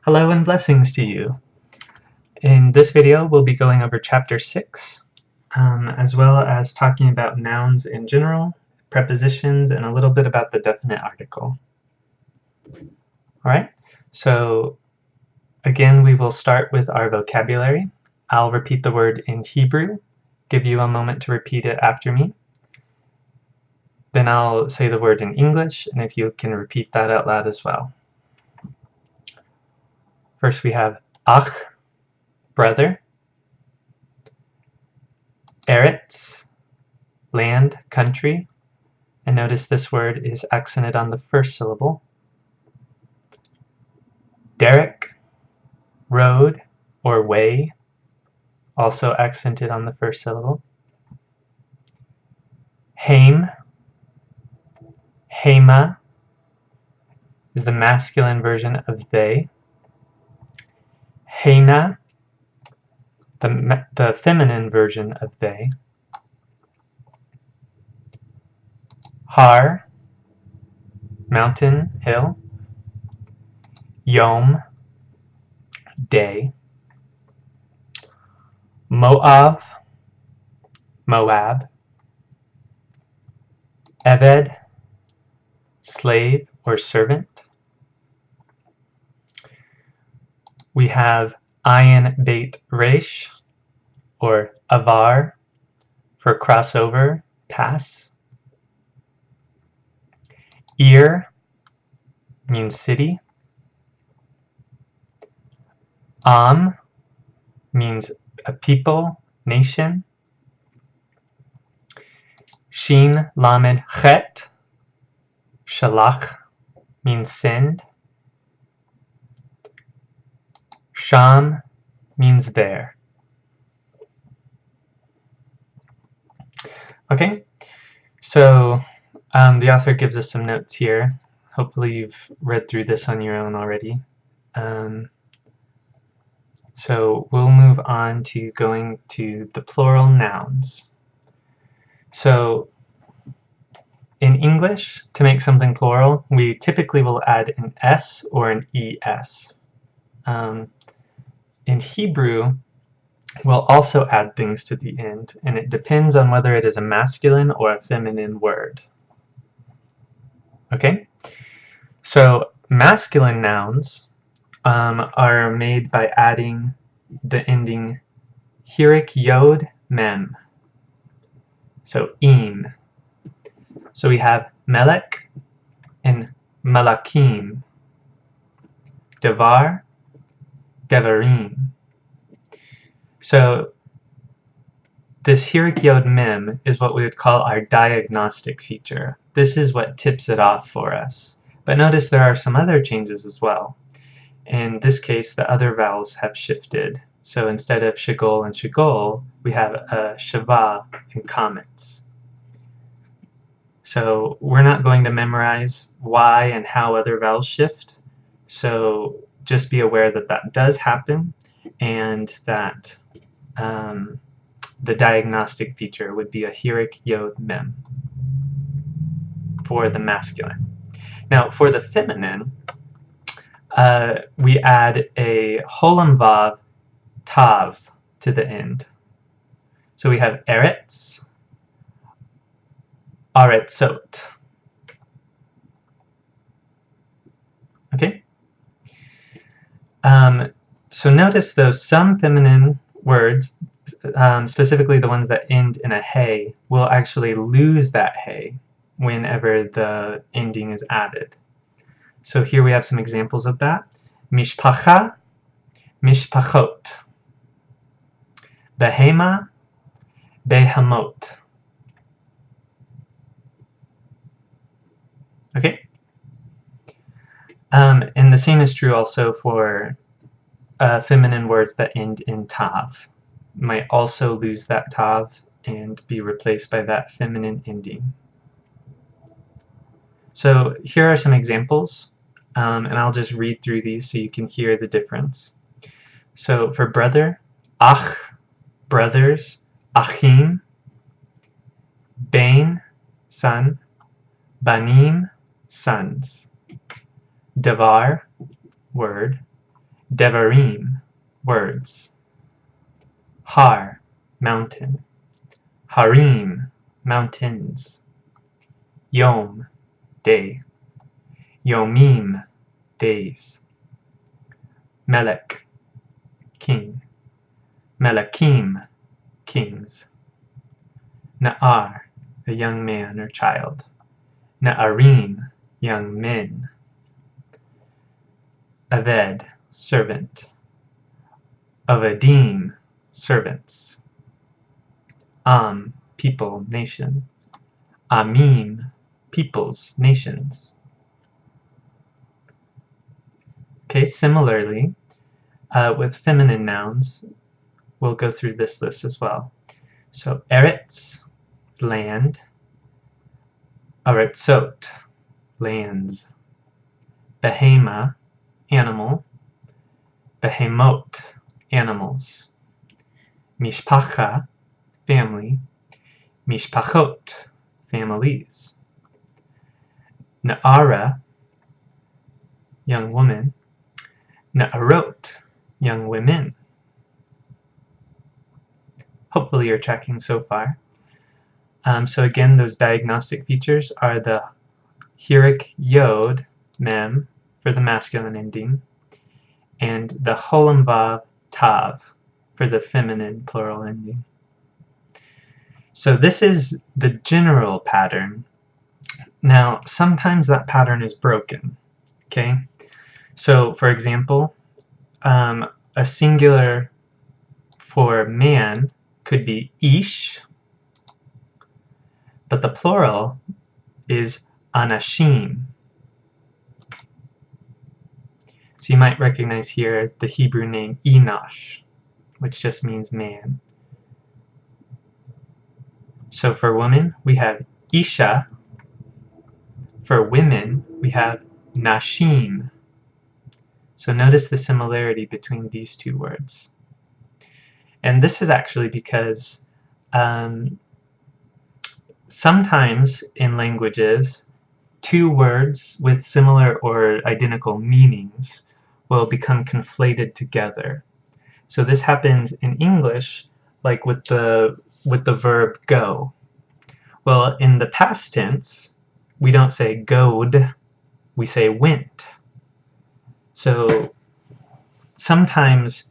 Hello and blessings to you. In this video, we'll be going over Chapter 6, as well as talking about nouns in general, prepositions, and a little bit about the definite article. Alright, so again, we will start with our vocabulary. I'll repeat the word in Hebrew, give you a moment to repeat it after me. Then I'll say the word in English, and if you can repeat that out loud as well. First we have ach, brother, eretz, land, country, and notice this word is accented on the first syllable. Derek, road or way, also accented on the first syllable. Heim, heima, is the masculine version of they. Heina, the feminine version of they. Har, mountain, hill. Yom, day. Moav, Moab. Eved, slave or servant. We have ayin beit resh, or avar, for crossover, pass. Ir means city. Am means a people, nation. Shin lamed chet, shalach, means send. Sham means there. Okay, so the author gives us some notes here. Hopefully you've read through this on your own already. So we'll move on to going to the plural nouns. So in English, to make something plural, we typically will add an S or an ES. In Hebrew, we'll also add things to the end, and it depends on whether it is a masculine or a feminine word. Okay? So masculine nouns are made by adding the ending hirik yod mem. So im. So we have melek and malakim. Devar, devarim. So this hirik yod mem is what we would call our diagnostic feature. This is what tips it off for us. But notice there are some other changes as well. In this case, the other vowels have shifted. So instead of shigol and shigol, we have a shava and comments. So we're not going to memorize why and how other vowels shift. So just be aware that that does happen, and that the diagnostic feature would be a hirik yod mem for the masculine. Now for the feminine, we add a holam vav tav to the end. So we have eretz, aretzot. Okay? So notice though, some feminine words, specifically the ones that end in a hey, will actually lose that hey whenever the ending is added. So here we have some examples of that. Mishpacha, mishpachot. Behema, behamot. Okay? And the same is true also for feminine words that end in tav. Might also lose that tav and be replaced by that feminine ending. So here are some examples, and I'll just read through these so you can hear the difference. So for brother, ach, brothers, achim. Bain, son. Banim, sons. Davar, word. Devarim, words. Har, mountain. Harim, mountains. Yom, day. Yomim, days. Melek, king. Melakim, kings. Na'ar, a young man or child. Na'arim, young men. Aved, servant. Avadim, servants. Am, people, nation. Amim, peoples, nations. Okay, similarly, with feminine nouns, we'll go through this list as well. So, eretz, land. Aretzot, lands. Behema, animal. Behemot, animals. Mishpacha, family. Mishpachot, families. Na'ara, young woman. Na'arot, young women. Hopefully you're tracking so far. So again, those diagnostic features are the hirik yod, mem, for the masculine ending, and the cholam vav, tav, for the feminine plural ending. So this is the general pattern. Now, sometimes that pattern is broken, okay? So, for example, a singular for man could be ish, but the plural is anashim. So you might recognize here the Hebrew name Enosh, which just means man. So for women, we have Isha. For women, we have Nashim. So notice the similarity between these two words. And this is actually because sometimes in languages, two words with similar or identical meanings will become conflated together. So this happens in English, like with the verb go. Well, in the past tense, we don't say goed, we say went. So sometimes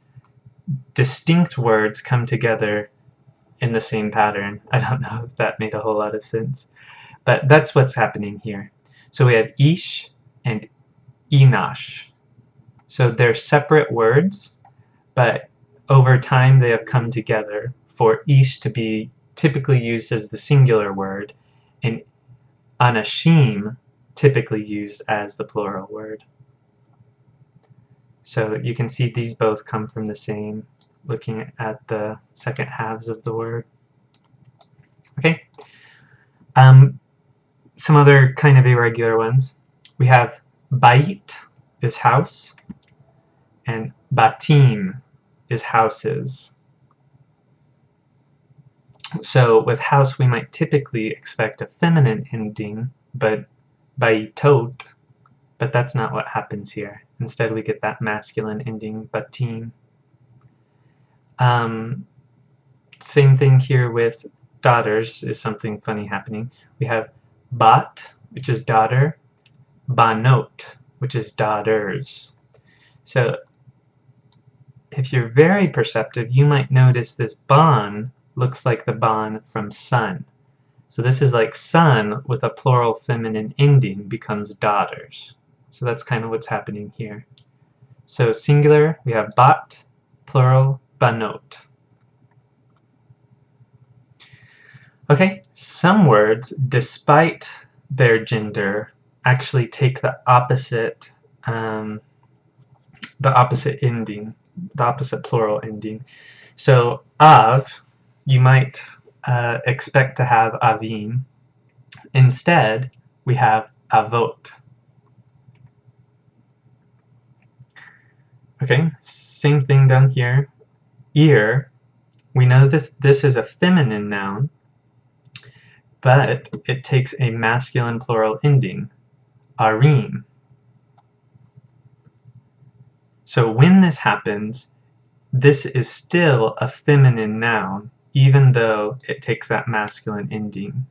distinct words come together in the same pattern. I don't know if that made a whole lot of sense, but that's what's happening here. So we have ish and enosh. So they're separate words, but over time they have come together for ish to be typically used as the singular word and anashim typically used as the plural word. So you can see these both come from the same, looking at the second halves of the word. Okay. Some other kind of irregular ones. We have bait is house, and batim is houses. So with house, we might typically expect a feminine ending, but baitot, but that's not what happens here. Instead, we get that masculine ending, batim. Same thing here with daughters is something funny happening. We have bat, which is daughter, banot, which is daughters. So if you're very perceptive, you might notice this ban looks like the ban from son. So this is like son with a plural feminine ending becomes daughters. So that's kind of what's happening here. So singular, we have bat, plural, banot. Okay, some words, despite their gender, actually take the opposite ending, the opposite plural ending. So av, you might expect to have avim. Instead, we have avot. Okay, same thing down here. Ear, we know this is a feminine noun, but it takes a masculine plural ending, arim. So when this happens, this is still a feminine noun, even though it takes that masculine ending.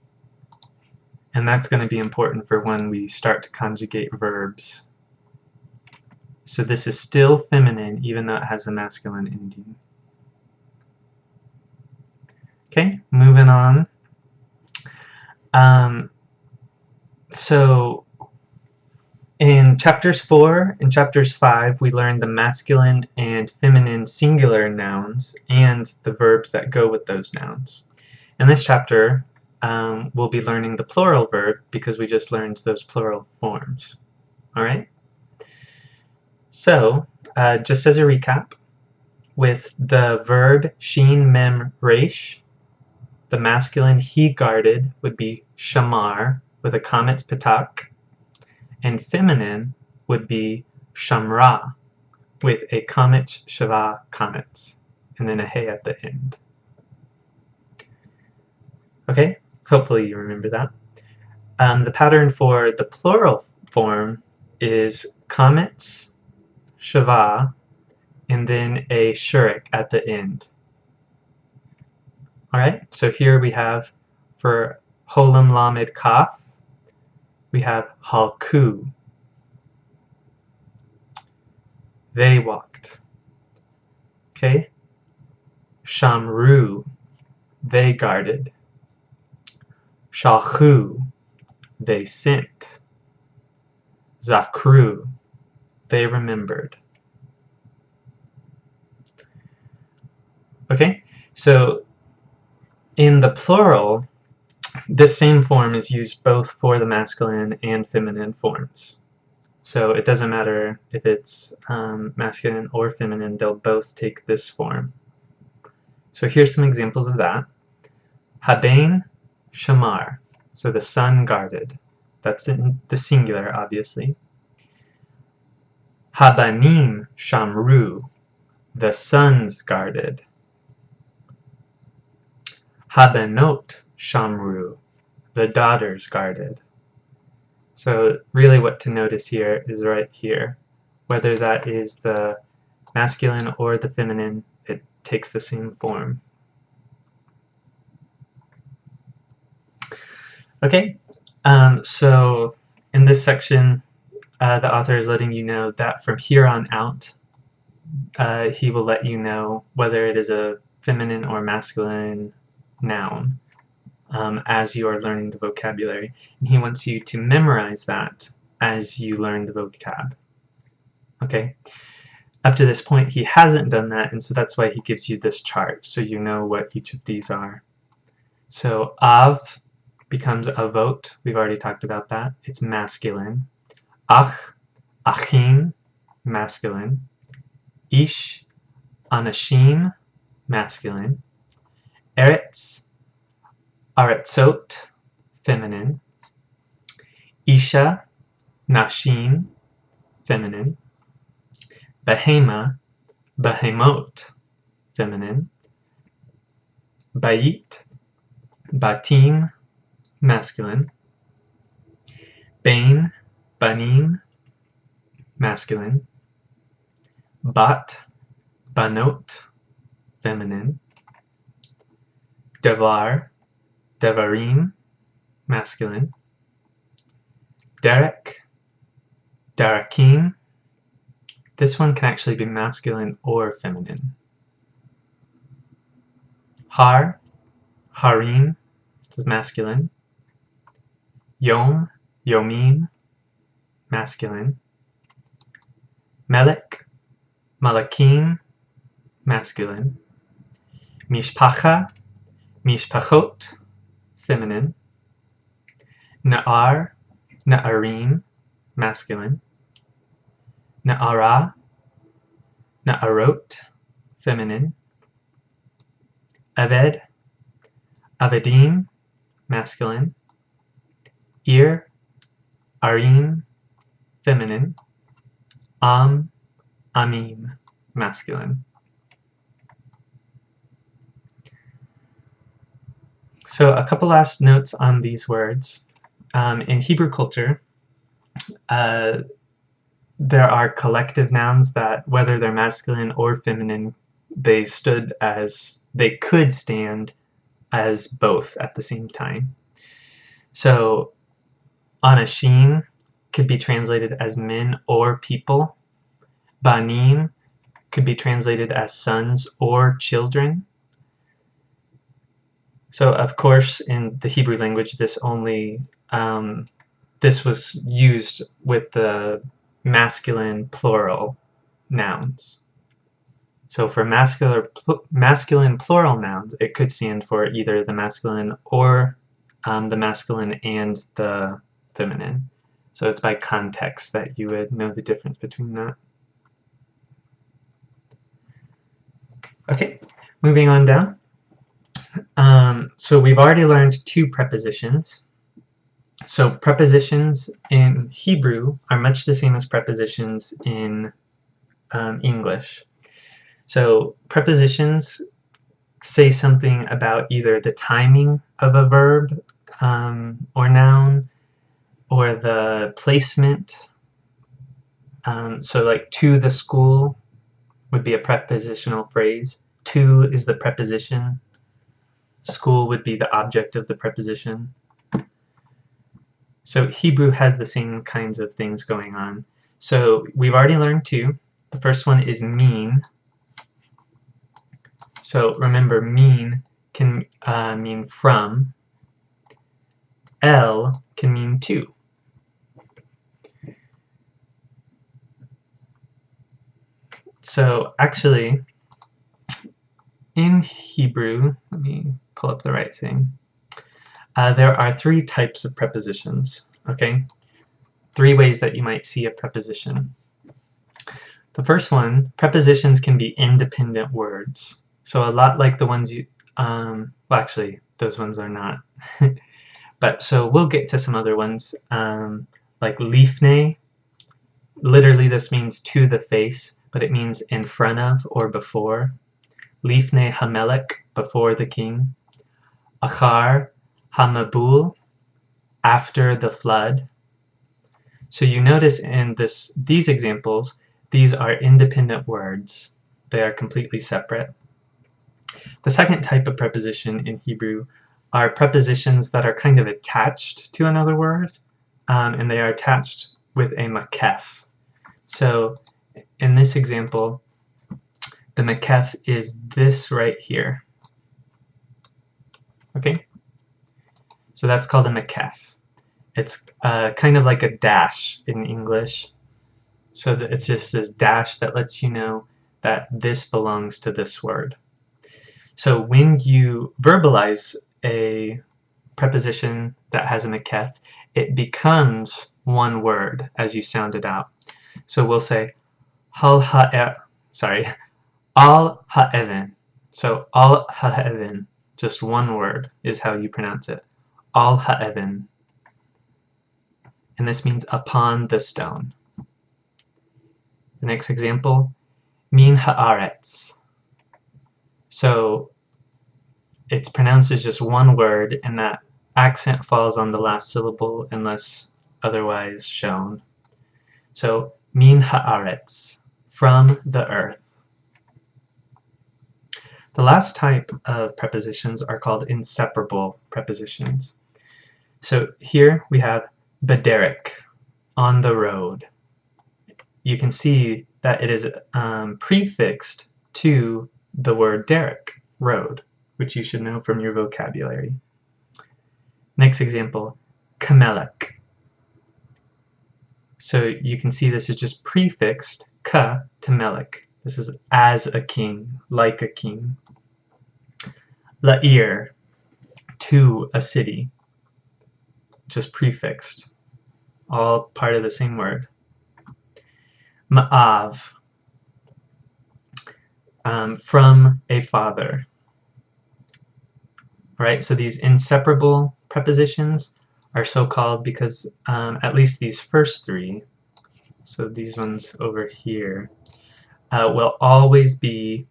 And that's going to be important for when we start to conjugate verbs. So this is still feminine, even though it has the masculine ending. Okay, moving on. So in chapters 4 and chapters 5, we learned the masculine and feminine singular nouns and the verbs that go with those nouns. In this chapter, we'll be learning the plural verb because we just learned those plural forms. Alright? So, just as a recap, with the verb shin mem resh, the masculine he guarded would be shamar with a kametz patak, and feminine would be shamra with a kametz shava kametz, and then a hey at the end. Okay, hopefully you remember that. The pattern for the plural form is kametz, shava, and then a shurik at the end. Alright, so here we have for holam lamed kaf, we have halku. They walked. Okay? Shamru. They guarded. Shalchu. They sent. Zakru. They remembered. Okay? So in the plural, this same form is used both for the masculine and feminine forms. So it doesn't matter if it's masculine or feminine, they'll both take this form. So here's some examples of that. Habain shamar, so the son guarded. That's in the singular, obviously. Habanim shamru, the sons guarded. Habanot shamru, the daughters guarded. So really what to notice here is right here. Whether that is the masculine or the feminine, it takes the same form. Okay, so in this section, the author is letting you know that from here on out, he will let you know whether it is a feminine or masculine noun as you are learning the vocabulary. And he wants you to memorize that as you learn the vocab. Okay? Up to this point, he hasn't done that, and so that's why he gives you this chart, so you know what each of these are. So, av becomes avot. We've already talked about that. It's masculine. Ach, achim, masculine. Ish, anashim, masculine. Eretz, aretzot, feminine. Isha, nashim, feminine. Behema, behemot, feminine. Bayit, batim, masculine. Bain, banim, masculine. Bat, banot, feminine. Devar, devarim, masculine. Derek, darakim. This one can actually be masculine or feminine. Har, harim, this is masculine. Yom, yomim, masculine. Melek, malakim, masculine. Mishpacha, mishpachot, feminine. Na'ar, na'arim, masculine. Na'ara, na'arot, feminine. Aved, avedim, masculine. Ir, arim, feminine. Am, amim, masculine. So a couple last notes on these words. In Hebrew culture, there are collective nouns that, whether they're masculine or feminine, they could stand as both at the same time. So anashim could be translated as men or people. Banim could be translated as sons or children. So of course in the Hebrew language this was used with the masculine plural nouns. So for masculine plural nouns, it could stand for either the masculine or the masculine and the feminine. So it's by context that you would know the difference between that. Okay, moving on down. So we've already learned two prepositions. So prepositions in Hebrew are much the same as prepositions in English. So prepositions say something about either the timing of a verb or noun, or the placement. So like to the school would be a prepositional phrase. To is the preposition. School would be the object of the preposition. So Hebrew has the same kinds of things going on. So we've already learned two. The first one is mean. So remember, mean can mean from. El can mean to. So actually, in Hebrew, let me pull up the right thing. There are three types of prepositions, okay? Three ways that you might see a preposition. The first one, prepositions can be independent words. So a lot like the ones you, well actually, those ones are not. But so we'll get to some other ones, like lifnei. Literally this means to the face, but it means in front of or before. Lifnei hamelech, before the king. Achar hamabul, after the flood. So you notice in these examples, these are independent words. They are completely separate. The second type of preposition in Hebrew are prepositions that are kind of attached to another word, and they are attached with a makef. So in this example, the makef is this right here. Okay? So that's called a makef. It's kind of like a dash in English. So that it's just this dash that lets you know that this belongs to this word. So when you verbalize a preposition that has a makef, it becomes one word as you sound it out. So we'll say al ha'even. So al ha'even, just one word is how you pronounce it. Al ha'even. And this means upon the stone. The next example, min ha'aretz. So it's pronounced as just one word, and that accent falls on the last syllable unless otherwise shown. So min ha'aretz, from the earth. The last type of prepositions are called inseparable prepositions. So here we have bederek, on the road. You can see that it is prefixed to the word derek, road, which you should know from your vocabulary. Next example, kamelek. So you can see this is just prefixed ka to melek. This is as a king, like a king. La'ir, to a city, just prefixed, all part of the same word. Ma'av, from a father. Right, so these inseparable prepositions are so called because at least these first three, so these ones over here, will always be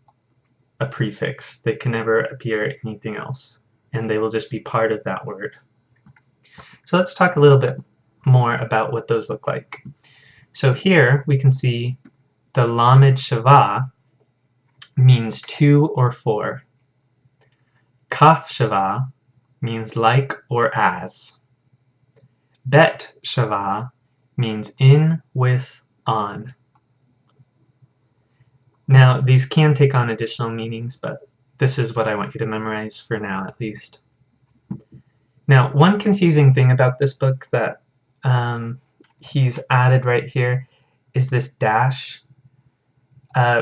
a prefix. They can never appear anything else, and they will just be part of that word. So let's talk a little bit more about what those look like. So here we can see the lamed shava means to or for. Kaf shava means like or as. Bet shava means in, with, on. Now, these can take on additional meanings, but this is what I want you to memorize for now, at least. Now, one confusing thing about this book that he's added right here is this dash.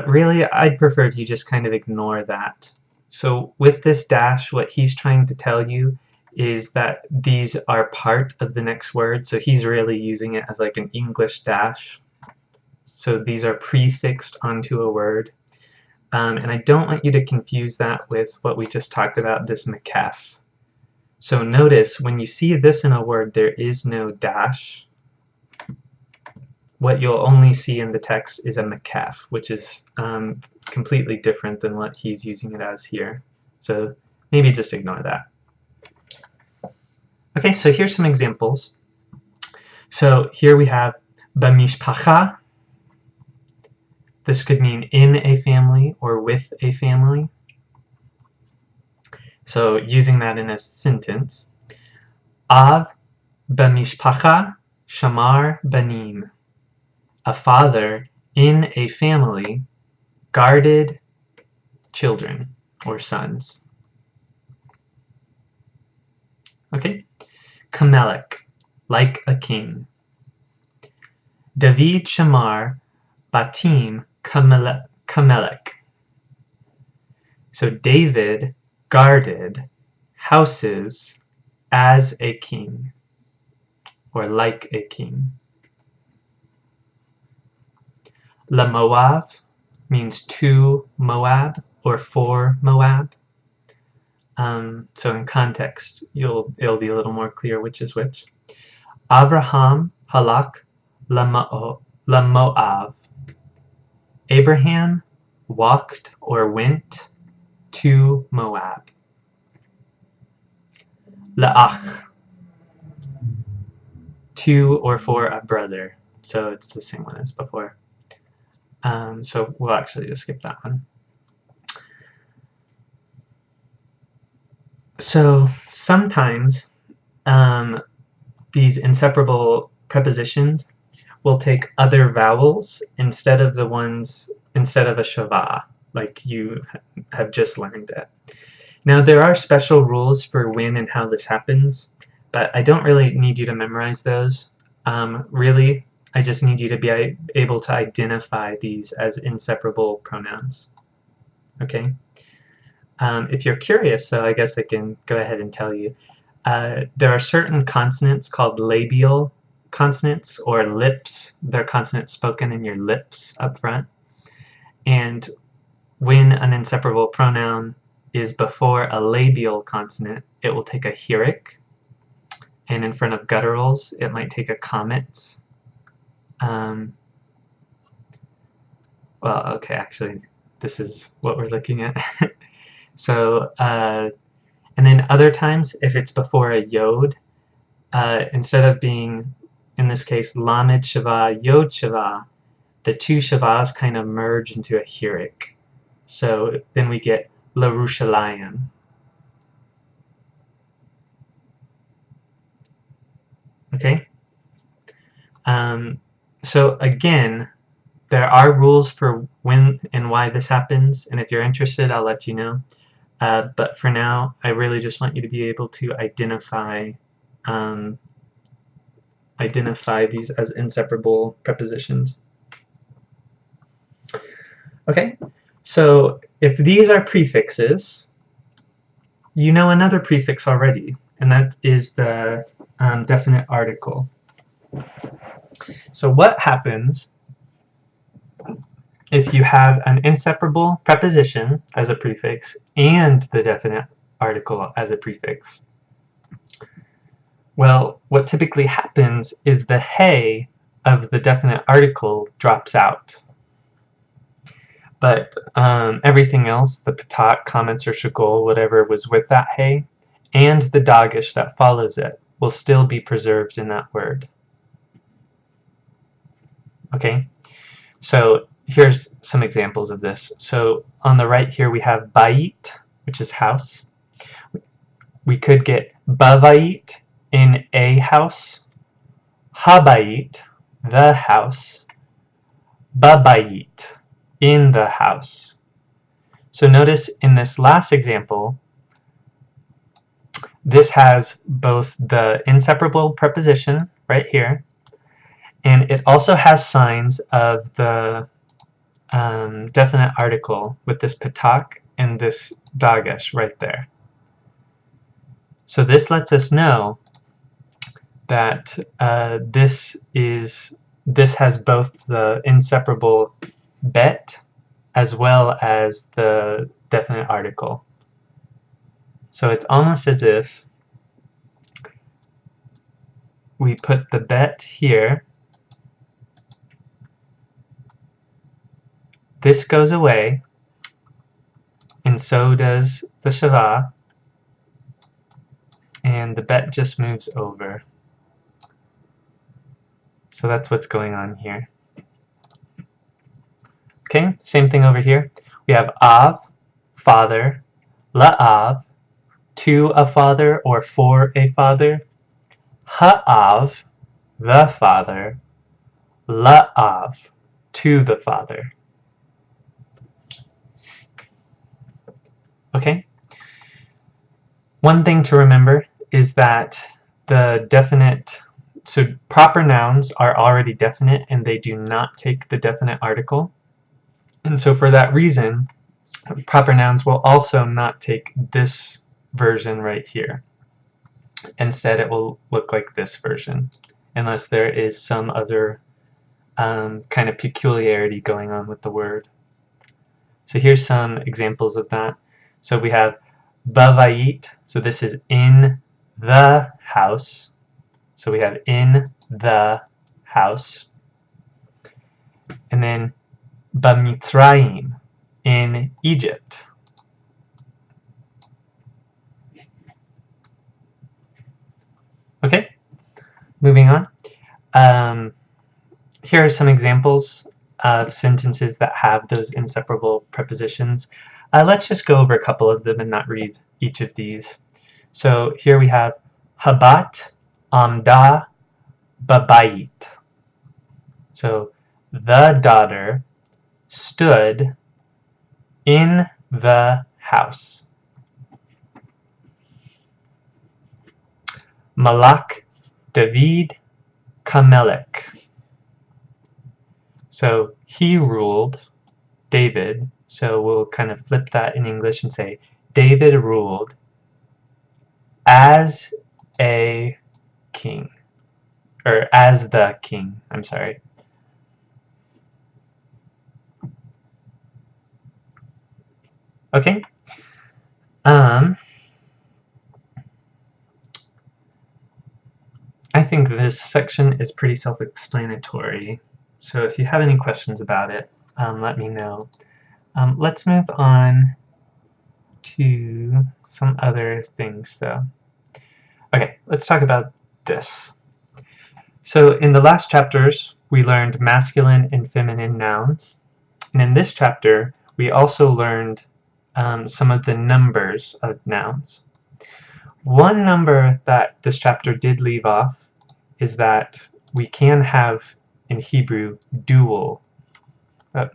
Really, I'd prefer if you just kind of ignore that. So with this dash, what he's trying to tell you is that these are part of the next word, so he's really using it as like an English dash. So these are prefixed onto a word. And I don't want you to confuse that with what we just talked about, this makef. So notice, when you see this in a word, there is no dash. What you'll only see in the text is a makef, which is completely different than what he's using it as here. So maybe just ignore that. Okay, so here's some examples. So here we have b'mishpacha. This could mean in a family or with a family. So using that in a sentence. Av b'mishpacha shamar banim. A father in a family guarded children or sons. Okay? Kamelech, like a king. David shamar batim kamelech. So David guarded houses as a king, or like a king. La Moab means to Moab or for Moab. So in context, it'll be a little more clear which is which. Abraham halak la Moab. Abraham walked or went to Moab. La'ach, to or for a brother. So it's the same one as before. So we'll actually just skip that one. So sometimes these inseparable prepositions will take other vowels instead of a shava, like you have just learned it. Now there are special rules for when and how this happens, but I don't really need you to memorize those. Really, I just need you to be able to identify these as inseparable pronouns. Okay? If you're curious, though, I guess I can go ahead and tell you. There are certain consonants called labial consonants or lips. They're consonants spoken in your lips up front. And when an inseparable pronoun is before a labial consonant, it will take a heuric. And in front of gutturals, it might take a comet. Well, okay, actually, this is what we're looking at. So, and then other times, if it's before a yod, instead of being, in this case, lamed shava, yod shava, the two shavas kind of merge into a heuric. So then we get Lerushalayim. Okay? So again, there are rules for when and why this happens, and if you're interested, I'll let you know. But for now, I really just want you to be able to identify these as inseparable prepositions. Okay, so if these are prefixes, you know another prefix already, and that is the definite article. So what happens if you have an inseparable preposition as a prefix and the definite article as a prefix? Well, what typically happens is the hey of the definite article drops out. But everything else, the patat, comments, or shakol, whatever was with that hey, and the dagish that follows it, will still be preserved in that word. Okay, so here's some examples of this. So on the right here we have bayit, which is house. We could get babayit, in a house, habayit, the house, babayit, in the house. So notice in this last example, this has both the inseparable preposition right here, and it also has signs of the definite article with this patak and this dagesh right there. So this lets us know that this has both the inseparable bet as well as the definite article. So it's almost as if we put the bet here, this goes away, and so does the shava, and the bet just moves over. So that's what's going on here. Okay, same thing over here. We have av, father, la'av, to a father or for a father, ha'av, the father, la'av, to the father. Okay? One thing to remember is that the definite, so proper nouns are already definite and they do not take the definite article. And so for that reason, proper nouns will also not take this version right here. Instead, it will look like this version, unless there is some other kind of peculiarity going on with the word. So here's some examples of that. So we have bavayit, so this is in the house. So we have in the house. And then bamitzrayim, in Egypt. Okay, moving on. Here are some examples of sentences that have those inseparable prepositions. Let's just go over a couple of them and not read each of these. So here we have Habat amda babayit. So the daughter stood in the house. Malak David Kamelek. So he ruled, David, so we'll kind of flip that in English and say David ruled as a king, or as the king, I'm sorry. Okay. I think this section is pretty self-explanatory, so if you have any questions about it, let me know. Let's move on to some other things though. Okay, let's talk about this. So in the last chapters, we learned masculine and feminine nouns. And in this chapter, we also learned some of the numbers of nouns. One number that this chapter did leave off is that we can have, in Hebrew, dual. Oh,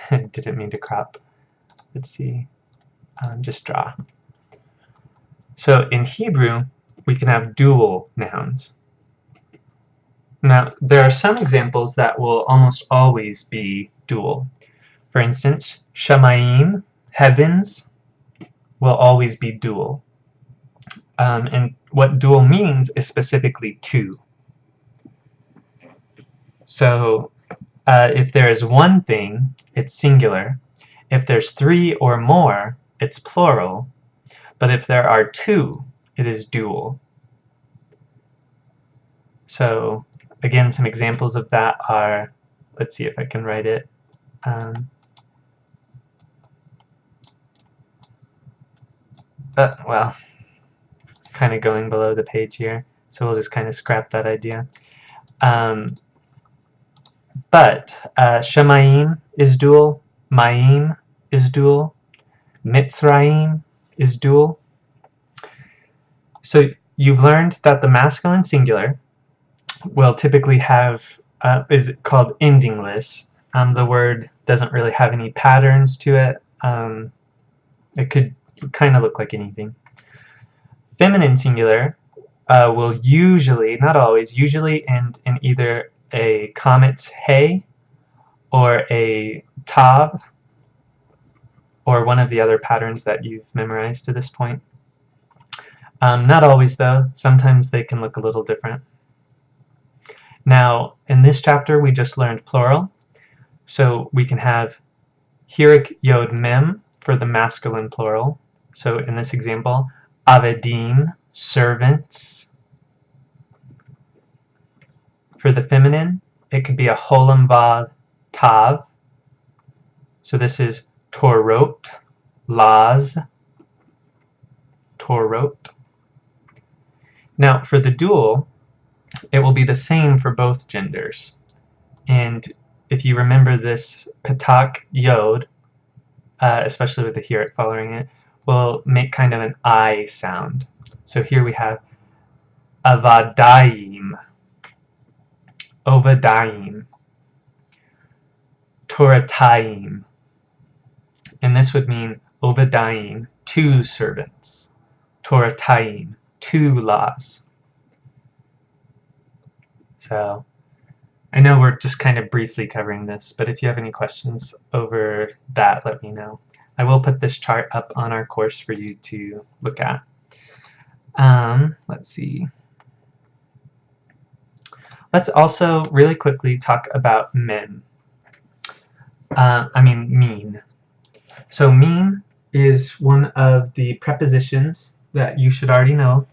didn't mean to crop. Let's see. Just draw. So in Hebrew, we can have dual nouns. Now, there are some examples that will almost always be dual. For instance, shamayim, heavens, will always be dual. And what dual means is specifically two. So if there is one thing, it's singular. If there's three or more, it's plural. But if there are two, it is dual. So again, some examples of that are, let's see if I can write it. Well, kind of going below the page here, so we'll just kind of scrap that idea. But Shemayim is dual, Mayim is dual, Mitzrayim is dual. So you've learned that the masculine singular will typically have, is called endingless. The word doesn't really have any patterns to it. It could kind of look like anything. Feminine singular will usually, not always, usually end in either a comet's hey or a tav, or one of the other patterns that you've memorized to this point. Not always though, sometimes they can look a little different. Now, in this chapter we just learned plural, so we can have hirik yod mem for the masculine plural. So in this example, avedim, servants. For the feminine, it could be a holam vav tav. So this is torot, laws, torot. Now for the dual, it will be the same for both genders. And if you remember this patak yod, especially with the hirik following it, will make kind of an I sound. So here we have avadayim, ovadayim, toratayim. And this would mean ovadayim, 2 servants, toratayim, 2 laws. So I know we're just kind of briefly covering this, but if you have any questions over that, let me know. I will put this chart up on our course for you to look at. Let's see. Let's also really quickly talk about mean. So mean is one of the prepositions that you should already know.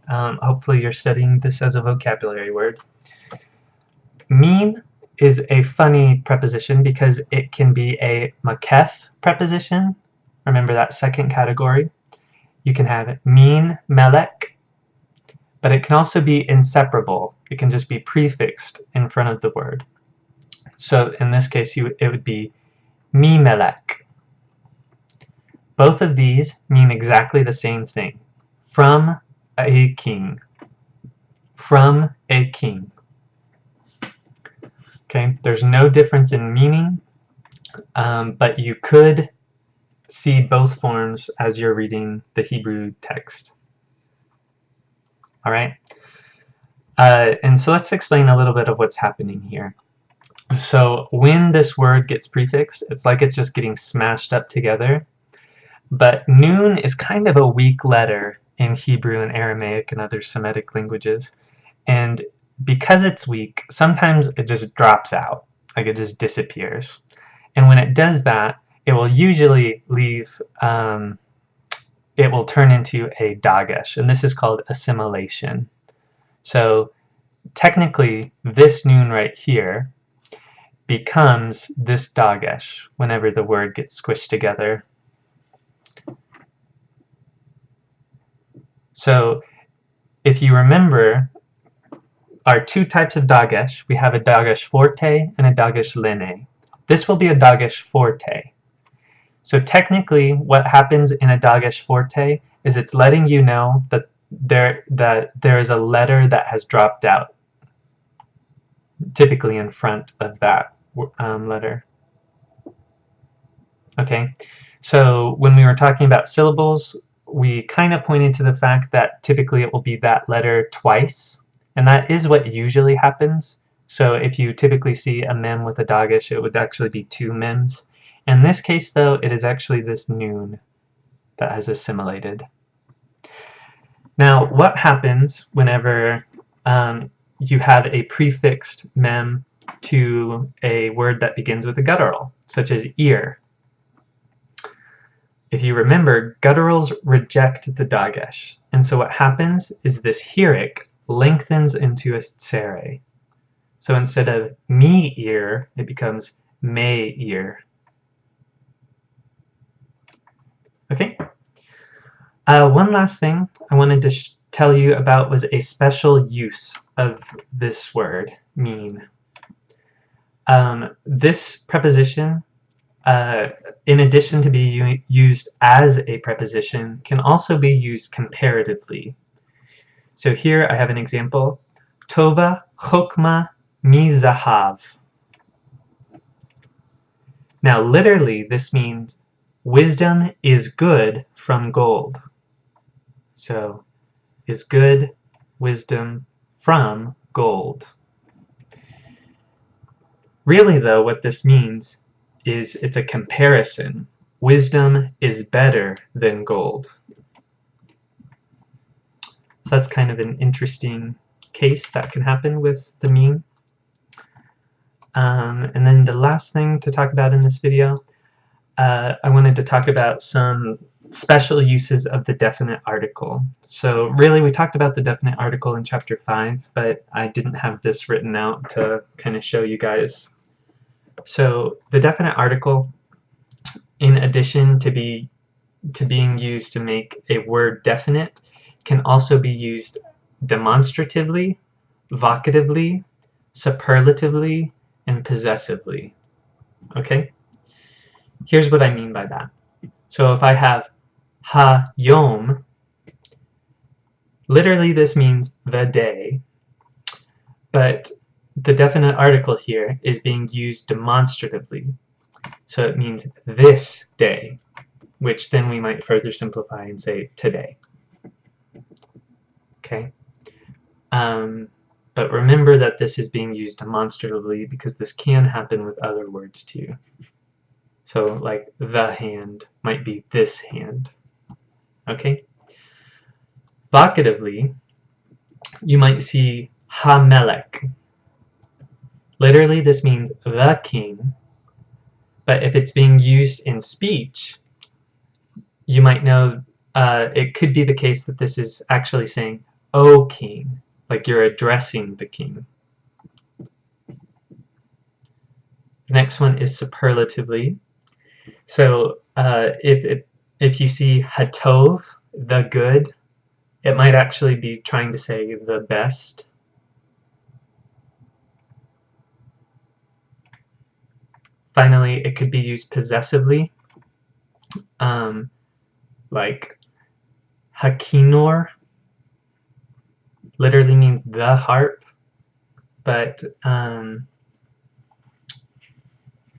Hopefully you're studying this as a vocabulary word. Mean is a funny preposition because it can be a makef preposition. Remember that second category. You can have mean melek, but it can also be inseparable. It can just be prefixed in front of the word. So in this case, it would be mi melek. Both of these mean exactly the same thing. From a king. From a king. Okay, there's no difference in meaning, but you could see both forms as you're reading the Hebrew text. All right, and so let's explain a little bit of what's happening here. So when this word gets prefixed, it's like it's just getting smashed up together. But noun is kind of a weak letter in Hebrew and Aramaic and other Semitic languages. And because it's weak, sometimes it just drops out, like it just disappears. And when it does that, it will usually leave, it will turn into a dagesh, and this is called assimilation. So technically, this noun right here becomes this dagesh whenever the word gets squished together. So if you remember our 2 types of dagesh, we have a dagesh forte and a dagesh lene. This will be a dagesh forte. So technically what happens in a dagesh forte is it's letting you know that there is a letter that has dropped out, typically in front of that letter. Okay, so when we were talking about syllables, we kind of pointed to the fact that typically it will be that letter twice, and that is what usually happens. So if you typically see a mem with a dagesh, it would actually be 2 mems. In this case though, it is actually this noun that has assimilated. Now what happens whenever you have a prefixed mem to a word that begins with a guttural, such as ear? If you remember, gutturals reject the dagesh, and so what happens is this hirik lengthens into a tsere. So instead of me ear, it becomes me ear. Okay. One last thing I wanted to tell you about was a special use of this word, mean. This preposition, in addition to being used as a preposition, can also be used comparatively. So here I have an example. Tova chokma mi zahav. Now literally this means wisdom is good from gold. So is good wisdom from gold. Really though, what this means is it's a comparison. Wisdom is better than gold. So that's kind of an interesting case that can happen with the mean. And then the last thing to talk about in this video, I wanted to talk about some special uses of the definite article. So really we talked about the definite article in chapter 5, but I didn't have this written out to kind of show you guys. So the definite article, in addition to being used to make a word definite, can also be used demonstratively, vocatively, superlatively, and possessively. Okay? Here's what I mean by that. So if I have ha-yom, literally this means the day, but the definite article here is being used demonstratively. So it means this day, which then we might further simplify and say today. Okay? But remember that this is being used demonstratively because this can happen with other words too. So like the hand might be this hand. Okay? Vocatively, you might see ha-melech. Literally this means the king, but if it's being used in speech, you might know it could be the case that this is actually saying, O king, like you're addressing the king. The next one is superlatively. So if you see hatov, the good, it might actually be trying to say the best. Finally, it could be used possessively, like hakinor, literally means the harp, but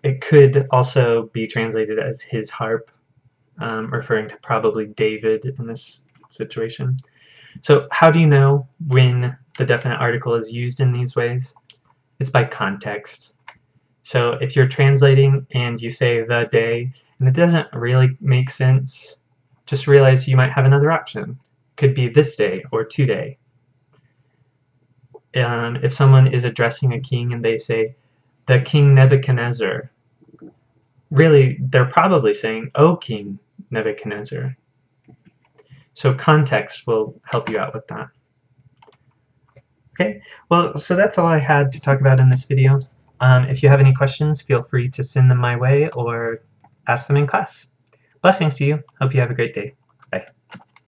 it could also be translated as his harp, referring to probably David in this situation. So how do you know when the definite article is used in these ways? It's by context. So if you're translating and you say the day and it doesn't really make sense, just realize you might have another option. Could be this day or today. If someone is addressing a king and they say, the King Nebuchadnezzar, really they're probably saying, O King Nebuchadnezzar. So context will help you out with that. Okay, well, so that's all I had to talk about in this video. If you have any questions, feel free to send them my way or ask them in class. Blessings to you. Hope you have a great day.